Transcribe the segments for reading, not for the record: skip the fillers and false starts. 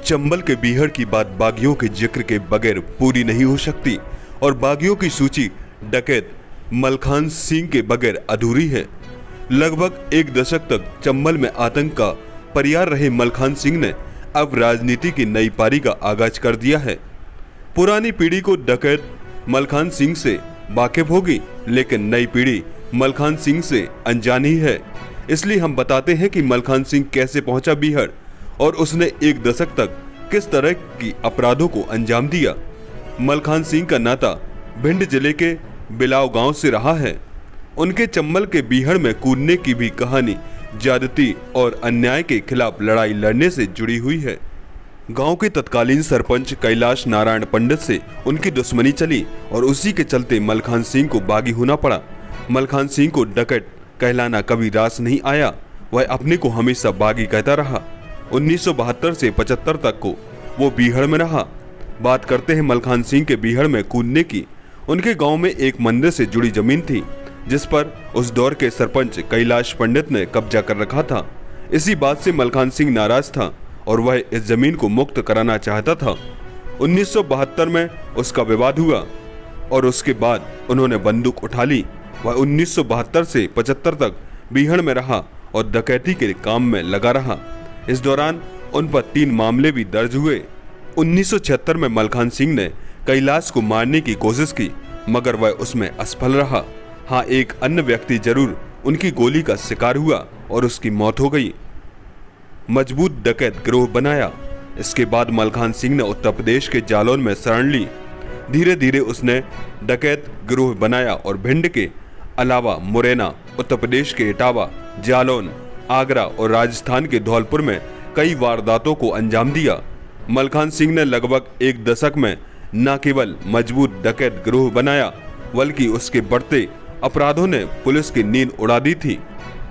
चंबल के बीहड़ की बात बागियों के जिक्र के बगैर पूरी नहीं हो सकती और बागियों की सूची डकैत मलखान सिंह के बगैर अधूरी है। लगभग एक दशक तक चंबल में आतंक का परियार रहे मलखान सिंह ने अब राजनीति की नई पारी का आगाज कर दिया है। पुरानी पीढ़ी को डकैत मलखान सिंह से वाकिफ होगी, लेकिन नई पीढ़ी मलखान सिंह से अनजान ही है। इसलिए हम बताते हैं कि मलखान सिंह कैसे पहुंचा बीहड़ और उसने एक दशक तक किस तरह की अपराधों को अंजाम दिया। मलखान सिंह का नाता भिंड जिले के बिलाव गांव से रहा है। उनके चंबल के बीहड़ में कूदने की भी कहानी ज्यादती और अन्याय के खिलाफ लड़ाई लड़ने से जुड़ी हुई है। गांव के तत्कालीन सरपंच कैलाश नारायण पंडित से उनकी दुश्मनी चली और उसी के चलते मलखान सिंह को बागी होना पड़ा। मलखान सिंह को डकैत कहलाना कभी रास नहीं आया, वह अपने को हमेशा बागी कहता रहा। 1972 से 75 तक को वो बीहड़ में रहा। बात करते हैं मलखान सिंह के बीहड़ में कूदने की। उनके गांव में एक मंदिर से जुड़ी जमीन थी जिस पर उस दौर के सरपंच कैलाश पंडित ने कब्जा कर रखा था। इसी बात से मलखान सिंह नाराज था और वह इस जमीन को मुक्त कराना चाहता था। 1972 में उसका विवाद हुआ और उसके बाद उन्होंने बंदूक उठा ली। वह 1972 से 75 तक बीहड़ में रहा और डकैती के काम में लगा रहा। इस दौरान उन पर 3 मामले भी दर्ज हुए। 1976 में मलखान सिंह ने कैलाश को मारने की कोशिश की, मगर वह उसमें असफल रहा। हाँ, एक अन्य व्यक्ति जरूर उनकी गोली का शिकार हुआ और उसकी मौत हो गई। मजबूत डकैत गिरोह बनाया। इसके बाद मलखान सिंह ने उत्तर प्रदेश के जालौन में शरण ली। धीरे धीरे उसने डकैत गिरोह बनाया और भिंड के अलावा मुरैना, उत्तर प्रदेश के इटावा, जालौन, आगरा और राजस्थान के धौलपुर में कई वारदातों को अंजाम दिया। मलखान सिंह ने लगभग एक दशक में न केवल मजबूत डकैत गिरोह बनाया बल्कि उसके बढ़ते अपराधों ने पुलिस की नींद उड़ा दी थी।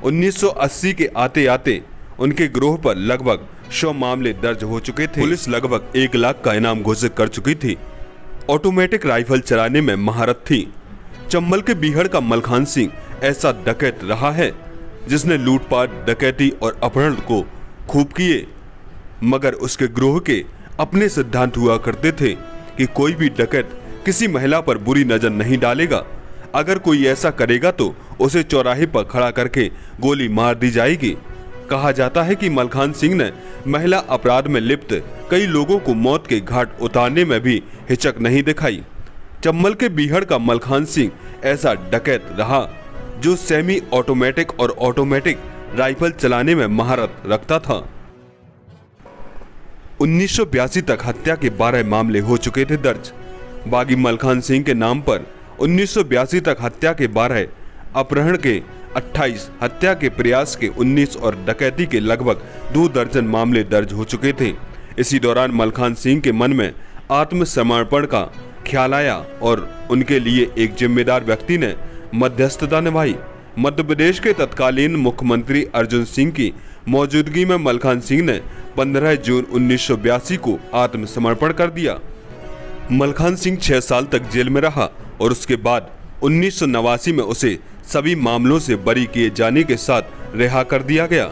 1980 के आते आते उनके गिरोह पर लगभग 100 मामले दर्ज हो चुके थे। पुलिस लगभग 1 लाख का इनाम घोषित कर चुकी थी। ऑटोमेटिक राइफल चलाने में महारत थी। चंबल के बीहड़ का मलखान सिंह ऐसा डकैत रहा है जिसने लूटपाट, डकैती और अपहरण को खूब किए, मगर उसके गिरोह के अपने सिद्धांत हुआ करते थे कि कोई भी डकैत किसी महिला पर बुरी नजर नहीं डालेगा। अगर कोई ऐसा करेगा तो उसे चौराहे पर खड़ा करके गोली मार दी जाएगी। कहा जाता है कि मलखान सिंह ने महिला अपराध में लिप्त कई लोगों को मौत के घाट उतारने में भी हिचक नहीं दिखाई। चंबल के बीहड़ का मलखान सिंह ऐसा डकैत रहा जो सेमी ऑटोमेटिक और ऑटोमेटिक राइफल चलाने में महारत रखता था। 1982 तक हत्या के 12 मामले हो चुके थे दर्ज। बागी मलखान सिंह के नाम पर 1982 तक हत्या के 12, अपहरण के 28, हत्या के प्रयास के 19 और डकैती के लगभग 2 दर्जन मामले दर्ज हो चुके थे। इसी दौरान मलखान सिंह के मन में आत्मसमर्पण का ख्याल आया और उनके लिए एक जिम्मेदार व्यक्ति ने मध्यस्थता निभाई। मध्य प्रदेश के तत्कालीन मुख्यमंत्री अर्जुन सिंह की मौजूदगी में मलखान सिंह ने 15 जून 1982 को आत्मसमर्पण कर दिया। मलखान सिंह 6 साल तक जेल में रहा और उसके बाद 1989 में उसे सभी मामलों से बरी किए जाने के साथ रिहा कर दिया गया।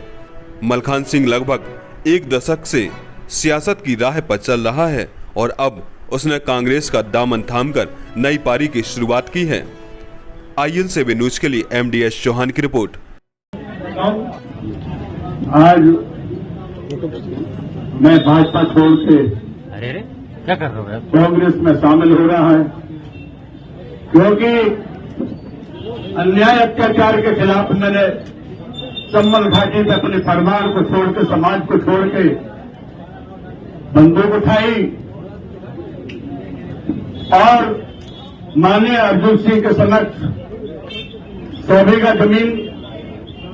मलखान सिंह लगभग एक दशक से सियासत की राह पर चल रहा है और अब उसने कांग्रेस का दामन थामकर नई पारी की शुरुआत की है। IN7 न्यूज के लिए MDS चौहान की रिपोर्ट। आज मैं भाजपा छोड़ के क्या कर रहे हो? कांग्रेस में शामिल हो रहा है क्योंकि अन्याय अत्याचार के खिलाफ मैंने चंबल घाटी में अपने परिवार को छोड़ के, समाज को छोड़ के बंदूक उठाई और माननीय अर्जुन सिंह के समक्ष 100 बीघा जमीन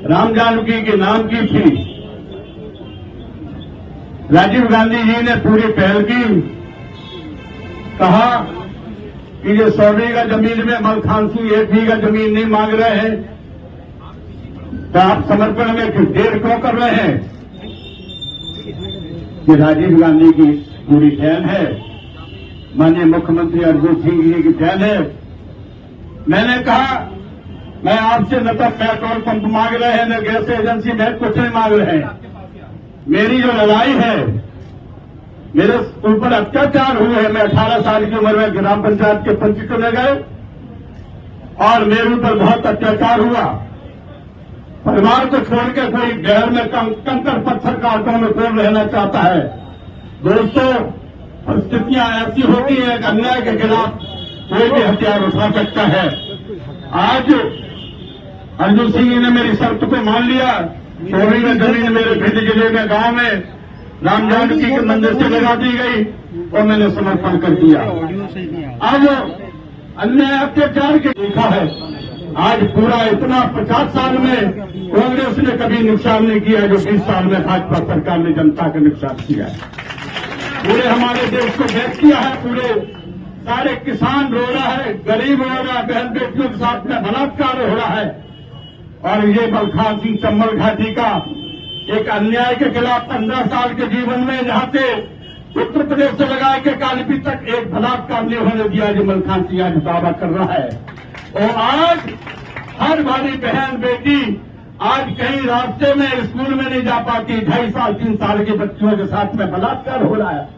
राम जानकी के नाम की थी। राजीव गांधी जी ने पूरी पहल की, कहा कि ये 100 बीघा जमीन में मलखान सिंह 1 बीघा जमीन नहीं मांग रहे हैं, तो आप समर्पण में देर क्यों कर रहे हैं? कि राजीव गांधी की पूरी पहल है, माननीय मुख्यमंत्री अर्जुन सिंह जी की पहल है। मैंने कहा मैं आपसे न तो पेट्रोल पंप मांग रहे हैं, न गैस एजेंसी में कुछ नहीं मांग रहे हैं। मेरी जो लड़ाई है मेरे ऊपर अत्याचार हुए हैं। मैं 18 साल की उम्र में ग्राम पंचायत के पंच चुने गए और मेरे ऊपर बहुत अत्याचार हुआ। परिवार को छोड़ के कोई गैर में कंकर पत्थर कांटों में कौन रहना चाहता है। दोस्तों, परिस्थितियां ऐसी होती हैं कि अन्याय के खिलाफ कोई भी हथियार उठा सकता है। आज अर्जुन सिंह ने मेरी शर्त को मान लिया। चोरी में जमीन मेरे भिंड जिले में गांव में राम जानकी के मंदिर से लगा दी गई और मैंने समर्पण कर दिया। आज अन्याय अत्याचार के देखा है। आज पूरा इतना 50 साल में कांग्रेस ने कभी नुकसान नहीं किया जो 20 साल में भाजपा सरकार ने जनता का नुकसान किया है। पूरे हमारे देश को बेच किया है। पूरे सारे किसान रो रहा है, गरीब रो रहा है, बहन बेटियों के साथ में बलात्कार हो रहा है। और ये मलखान सिंह चंबल घाटी का एक अन्याय के खिलाफ 15 साल के जीवन में जहां से उत्तर प्रदेश से लगा के कालीपी तक एक बलात्कार नहीं होने दिया, जो मलखान सिंह आज दावा कर रहा है। और आज हर हमारी बहन बेटी आज कहीं रास्ते में स्कूल में नहीं जा पाती। 2.5 साल 3 साल की बच्चियों के साथ में बलात्कार हो रहा है।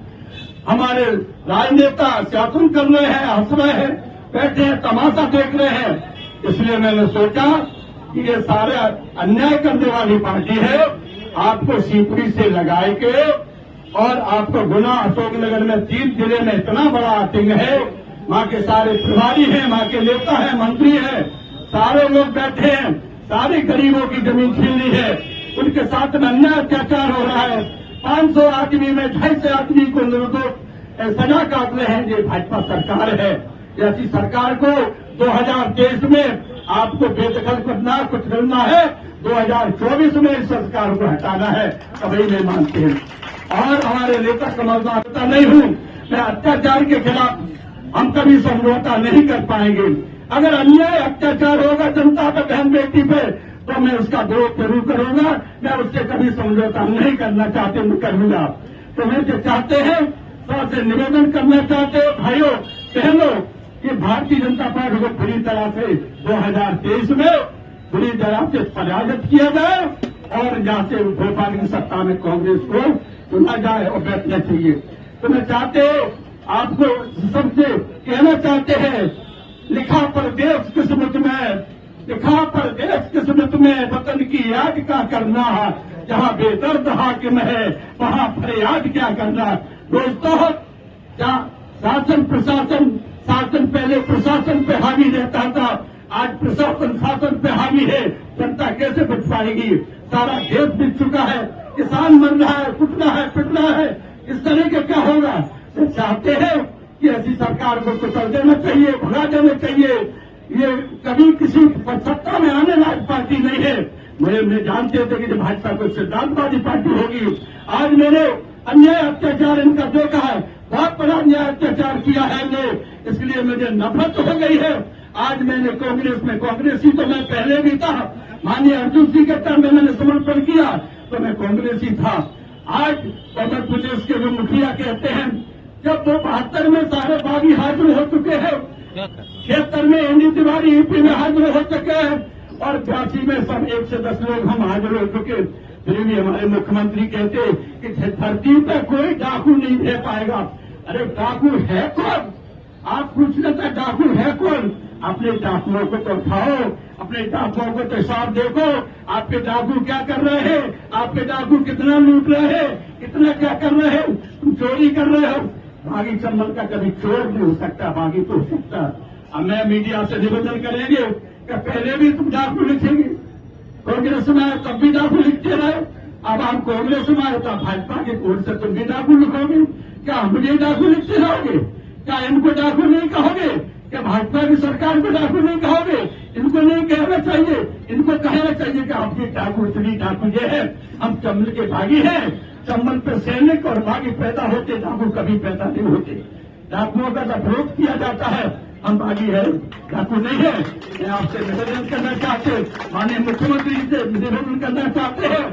हमारे राजनेता शासन कर रहे हैं, हंस रहे हैं, बैठे हैं, तमाशा देख रहे हैं। इसलिए मैंने सोचा कि ये सारे अन्याय करने वाली पार्टी है, आपको शिवपुरी से लगाए के और आपको गुना अशोकनगर में 3 जिले में इतना बड़ा आतिंग है। वहां के सारे प्रभारी हैं, वहां के नेता हैं, मंत्री हैं, सारे लोग बैठे हैं। सारे गरीबों की जमीन छीन ली है, उनके साथ में अन्याय अत्याचार हो रहा है। 500 आदमी में 250 आदमी को निर्दोष सजा काट रहे हैं। ये भाजपा सरकार है। ऐसी सरकार को 2023 में आपको बेदखल करना, कुछ करना है। 2024 में इस सरकार को हटाना है, तभी नहीं मानते हैं। और हमारे नेता समझदार नहीं हूं मैं। अत्याचार के खिलाफ हम कभी समझौता नहीं कर पाएंगे। अगर अन्याय अत्याचार होगा जनता पे, बहन बेटी पे, तो मैं उसका विरोध जरूर करूंगा। मैं उससे कभी समझौता नहीं करना चाहते, मैं करूंगा। तो मैं जो चाहते हैं, सबसे निवेदन करना चाहते हैं, भाइयों बहनों, कि भारतीय जनता पार्टी को पूरी तरह से 2023 में पूरी तरह से पराजित किया जाए और जहां से भोपाल की सत्ता में कांग्रेस को चुना जाए और बैठना चाहिए। तो मैं चाहते आपको सबसे कहना चाहते हैं, लिखा परदेश किस्मत में, लिखा परदेश किस्मत में, वतन की याद क्या करना, जहां बेदर्द हाकिम है वहां फरियाद क्या करना। दोस्तों, क्या शासन पहले प्रशासन पे हावी रहता था, आज प्रशासन शासन पे हावी है। जनता कैसे बच पाएगी? सारा देश बिक चुका है, किसान मर रहा है, कुटना है, पिटना है। इस तरह के क्या होगा? तो चाहते हैं कि ऐसी सरकार को कुचल देना चाहिए, भगा देना चाहिए। ये कभी किसी सत्ता में आने लायक पार्टी नहीं है। मैं जानते थे कि जब भाजपा को सिद्धांतवादी पार्टी होगी। आज मैंने अन्याय अत्याचार इनका देखा है, बहुत बड़ा अन्याय अत्याचार किया है ने, इसलिए मुझे नफरत हो गई है। आज मैंने कांग्रेसी तो मैं पहले भी था। माननीय अर्जुन सिंह के टर्म में मैंने समर्पण किया तो मैं कांग्रेसी था। आज उत्तर प्रदेश के जो मुखिया कहते हैं, जब 72 में सारे बागी हाजिर हो चुके हैं, 76 में एनडी तिवारी यूपी में हाजिर हो चुके हैं और 82 में सब 1 से 10 लोग हम हाजिर हो चुके। फिर भी हमारे मुख्यमंत्री कहते कि धरती पर कोई डाकू नहीं रह पाएगा। अरे डाकू है कौन? आप पूछ लेते डाकू है कौन? अपने डाकुओं को तो उठाओ, अपने डाकुओं को तो हिसाब देखो। आपके डाकू क्या कर रहे हैं? आपके डाकू कितना लूट रहे हैं? कितना क्या कर रहे हैं? तुम चोरी कर रहे हो। बागी चंबल का कभी चोर नहीं हो सकता, बागी तो हो सकता। अब मैं मीडिया से निवेदन करेंगे कि पहले भी तुम डाकू लिखेंगे, कांग्रेस में आए तब भी डाकू लिखते रहे। अब हम कांग्रेस में आए तो भाजपा की ओर से तुम भी डाकू लिखोगे। क्या हम भी डाकू लिखते रहोगे? क्या इनको डाकू नहीं कहोगे? क्या भाजपा की सरकार को डाकू नहीं कहोगे? इनको नहीं कहना चाहिए, इनको कहना चाहिए कि आपकी डाकू इतनी डाकू ये है। हम चंबल के बागी हैं, चंबल पे सैनिक और बागी पैदा होते, डाकू कभी पैदा नहीं होते। डाकुओं का जब विरोध किया जाता है, हम बागी है, डाकू नहीं है। मैं आपसे निवेदन करना चाहते, माननीय मुख्यमंत्री से निवेदन करना चाहते हैं,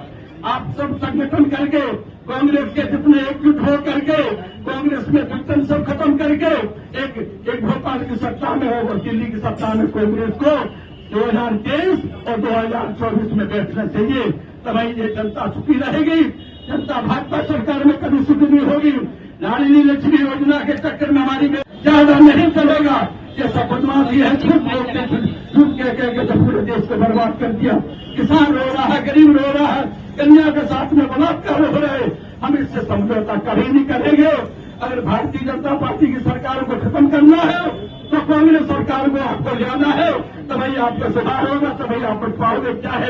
आप सब संगठन करके कांग्रेस के जितने एकजुट हो करके कांग्रेस में दुर्तन सब खत्म करके एक भोपाल की सत्ता में हो और दिल्ली की सत्ता में कांग्रेस को 2023 और 2024 में बैठना चाहिए। तभी ये जनता सुखी रहेगी। जनता भाजपा सरकार में कभी सुखी नहीं होगी। लाडली लक्ष्मी योजना के चक्कर में हमारी ज्यादा नहीं चलेगा। ये सब बदमाशी है, झूठ बोलते झूठ कह के तो पूरे देश को बर्बाद कर दिया। किसान रो रहा है, गरीब रो रहा है, कन्या के साथ में बलात्कार हो रहे। हम इससे समझौता कभी नहीं करेंगे। अगर भारतीय जनता पार्टी की सरकार को खत्म करना है तो कांग्रेस सरकार को आपको जाना है, तभी आपका सुधार होगा, तभी आप पाओगे। क्या है